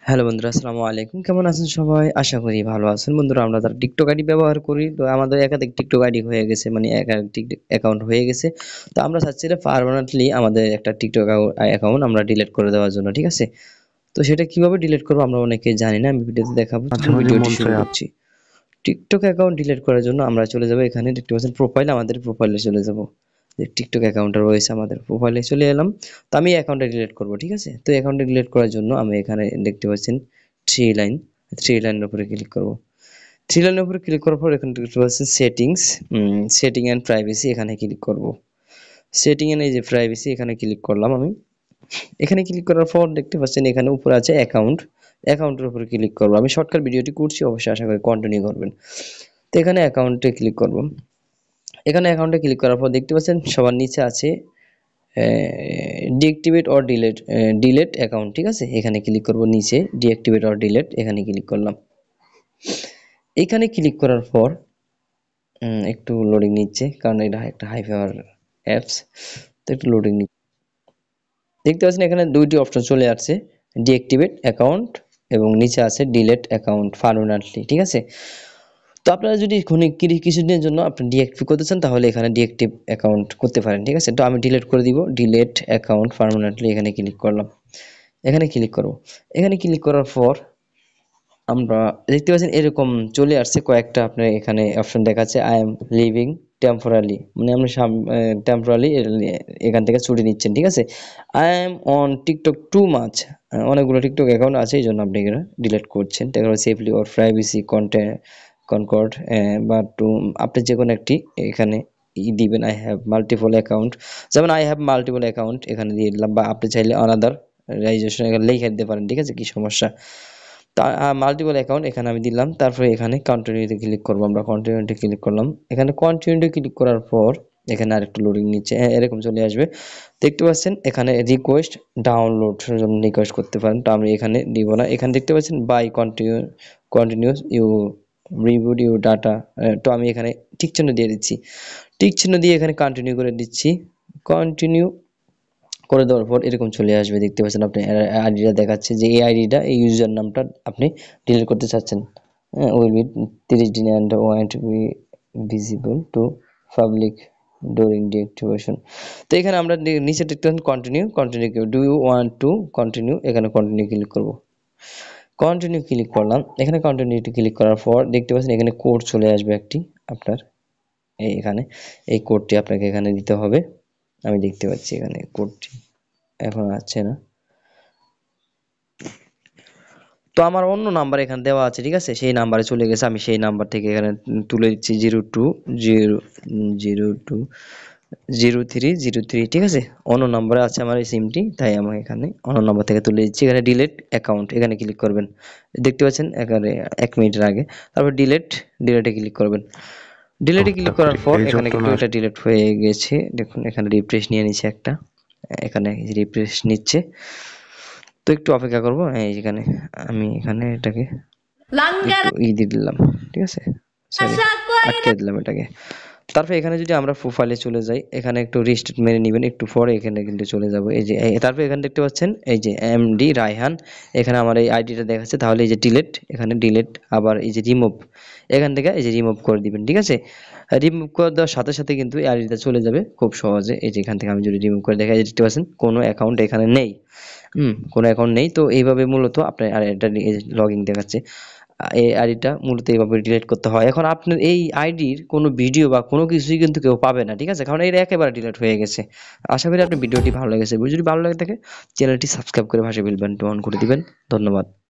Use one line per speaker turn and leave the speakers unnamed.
Hello বন্ধুরা, আসসালামু আলাইকুম। কেমন আছেন সবাই? আশা করি ভালো আছেন। বন্ধুরা, আমরা যারা টিকটক আইডি ব্যবহার করি, তো আমাদের একাধিক টিকটক আইডি হয়ে গেছে, মানে একাধিক অ্যাকাউন্ট হয়ে গেছে। তো আমরা চাচ্ছিলাম পার্মানেন্টলি আমাদের একটা টিকটক অ্যাকাউন্ট আমরা ডিলিট করে দেওয়ার জন্য, ঠিক আছে? তো সেটা কিভাবে ডিলিট করবো আমরা অনেকেই জানি না। আমি ভিডিওতে দেখাবো।
মাঝে,
চলুন
মাঝে
ভিডিওটি
মন
শুরু
চায়
করছি। টিকটক অ্যাকাউন্ট ডিলিট করার জন্য আমরা চলে যাবো, এখানে দেখতে পাচ্ছেন প্রোফাইল, আমাদের প্রোফাইলে চলে যাব। যে টিকটক অ্যাকাউন্টটা রয়েছে আমাদের প্রোফাইলে চলে এলাম। তো আমি অ্যাকাউন্টটা ডিলিট করব, ঠিক আছে? তো অ্যাকাউন্টটা ডিলিট করার জন্য আমি এখানে দেখতে পাচ্ছেন থ্রি লাইন, থ্রি লাইনের উপরে ক্লিক করব। থ্রি লাইনের উপরে ক্লিক করার পর এখানে দেখতে পাচ্ছেন সেটিংস, সেটিং অ্যান্ড প্রাইভেসি, এখানে ক্লিক করব। সেটিং এন্ড এই যে প্রাইভেসি, এখানে ক্লিক করলাম আমি। এখানে ক্লিক করার পর দেখতে পাচ্ছেন এখানে উপরে আছে অ্যাকাউন্ট, অ্যাকাউন্টের উপরে ক্লিক করব। আমি শর্টকাট ভিডিওটি করছি, অবশ্যই আশা করি কন্টিনিউ করবেন। তো এখানে অ্যাকাউন্টে ক্লিক করব। এখানে অ্যাকাউন্টে ক্লিক করার পর দেখতে পাচ্ছেন সবার নিচে আছে deactivate or delete, delete account, ঠিক আছে? এখানে ক্লিক করব, নিচে ডিঅ্যাক্টিভেট অর ডিলেট, এখানে ক্লিক করলাম। এখানে ক্লিক করার পর একটু লোডিং নিচ্ছে, কারণ এটা একটা হাই পাওয়ার অ্যাপস, তো একটু লোডিং নিচ্ছে। দেখতে পাচ্ছেন এখানে দুইটি অপশন চলে আসছে, ডিঅ্যাক্টিভেট অ্যাকাউন্ট এবং নিচে আছে ডিলেট অ্যাকাউন্ট পার্মানেন্টলি, ঠিক আছে? তো আপনারা যদি কিছুদিনের জন্য আপনি ডিঅ্যাক্টিভ করতে চান, তাহলে এখানে ডিঅ্যাক্টিভ অ্যাকাউন্ট করতে পারেন, ঠিক আছে? তো আমি ডিলিট করে দিব, ডিলেট অ্যাকাউন্ট পার্মানেন্টলি, এখানে ক্লিক করলাম। এখানে ক্লিক করব। এখানে ক্লিক করার পর আমরা দেখতে পাচ্ছেন এরকম চলে আসছে কয়েকটা, আপনার এখানে অপশন দেখাচ্ছে আই এম লিভিং টেম্পোরারি, মানে আপনি টেম্পোরারি এখান থেকে ছুটি নিচ্ছেন, ঠিক আছে? I am on TikTok too much, অনেকগুলো টিকটক অ্যাকাউন্ট আছে, এই জন্য আপনি এগুলো ডিলিট করছেন। তারপরে সেফলি ওর প্রাইভেসি কন্টেন্ট কনকর্ড, বা টু, আপনি যে কোনো একটি এখানে দিবেন। আই হ্যাভ মাল্টিপল অ্যাকাউন্ট, যেমন আই হ্যাভ মাল্টিপল অ্যাকাউন্ট এখানে দিয়ে দিলাম, বা আপনি চাইলে অনাদার রেজিস্ট্রেশন এখানে লিখে দিতে পারেন, ঠিক আছে? কি সমস্যা? তা মাল্টিপল অ্যাকাউন্ট এখানে আমি দিলাম। তারপরে এখানে কন্টিনিউতে ক্লিক করবো, আমরা কন্টিনিউতে ক্লিক করলাম। এখানে কন্টিনিউতে ক্লিক করার পর এখানে আরেকটু লোডিং নিচ্ছে, হ্যাঁ এরকম চলে আসবে। দেখতে পাচ্ছেন এখানে রিকোয়েস্ট ডাউনলোড জন্য রিকোয়েস্ট করতে পারেন, তো আমি এখানে দিব না। এখানে দেখতে পাচ্ছেন by continuous you reboot you data, তো আমি এখানে টিক চিহ্ন দিয়ে দিচ্ছি। টিক চিহ্ন দিয়ে এখানে কন্টিনিউ করে দিচ্ছি। কন্টিনিউ করে দেওয়ার পর এরকম চলে আসবে, দেখতে পাচ্ছেন আপনি আইডিটা দেখাচ্ছে যে এই আইডিটা, এই ইউজার নামটা আপনি ডিলিট করতে চাচ্ছেন। উইল বি 30 দিন and want be visible to public during deactivation. তো এখানে আমরা নিচে দেখতে পাচ্ছেন continue, continue do you want to continue, এখানে কন্টিনিউ ক্লিক করব। কন্টিনিউ ক্লিক করলাম। এখানে কন্টিনিউটি ক্লিক করার পর দেখতে পাচ্ছেন এখানে কোড চলে আসবে একটি আপনার, এখানে এই কোডটি আপনাকে এখানে দিতে হবে। আমি দেখতে পাচ্ছি এখানে কোডটি এখন আসছে না। তো আমার অন্য নাম্বার এখানে দেওয়া আছে, ঠিক আছে? সেই নাম্বারে চলে গেছে, আমি সেই নাম্বার থেকে এখানে তুলে দিচ্ছি 02000303, ঠিক আছে? অন্য নাম্বারে আছে আমার এই সিমটি, তাই আমি এখানে অন্য নাম্বার থেকে তুলে দিচ্ছি। এখানে ডিলেট অ্যাকাউন্ট, এখানে ক্লিক করবেন। দেখতে পাচ্ছেন এখানে 1 মিনিটের আগে। তারপর ডিলেটে ক্লিক করবেন। ডিলেটে
আচ্ছা
ক্লিক করার পর
এই
এখানে কিন্তু
যন্ত্রণা
এটা ডিলেট হয়ে গেছে। দেখুন এখানে রিফ্রেশ নিয়ে নিচ্ছে একটা, এখানে রিফ্রেশ নিচ্ছে। তো একটু অপেক্ষা করব। এই যেখানে আমি এখানে এটাকে একটু দিয়ে দিলাম, ঠিক আছে? সরি, আটকে দিলাম এটাকে। তারপর এখানে যদি আমরা প্রোফাইলে চলে যাই, এখানে একটু রিস্টার্ট মেরে নেবেন, একটু পরে এখানে কিন্তু চলে যাব। এই যে তারপর এখানে দেখতে পাচ্ছেন এই যে এমডি রায়হান, এখানে আমার এই আইডিটা দেখাচ্ছে। তাহলে এই যে ডিলেট, এখানে ডিলেট, আবার এই যে রিমুভ, এখান থেকে এই যে রিমুভ করে দিবেন, ঠিক আছে? রিমুভ করে দেওয়ার সাথে সাথে কিন্তু এই আইডিটা চলে যাবে খুব সহজে। এই যে এখান থেকে আমি যদি রিমুভ করে দেখাই, দেখতে পাচ্ছেন কোনো অ্যাকাউন্ট এখানে নেই, কোনো অ্যাকাউন্ট নেই। তো এইভাবে মূলত আপনার, আর এটা লগইন দেখাচ্ছে, এই আইডিটা মূলত এইভাবে ডিলিট করতে হয়। এখন আপনার এই আইডির কোনো ভিডিও বা কোনো কিছুই কিন্তু কেউ পাবে না, ঠিক আছে? কারণ এটা একেবারে ডিলিট হয়ে গেছে। আশা করি আপনার ভিডিওটি ভালো লেগেছে। যদি ভালো লাগে থাকে চ্যানেলটি সাবস্ক্রাইব করে পাশে বেল বাটনটি অন করে দিবেন। ধন্যবাদ।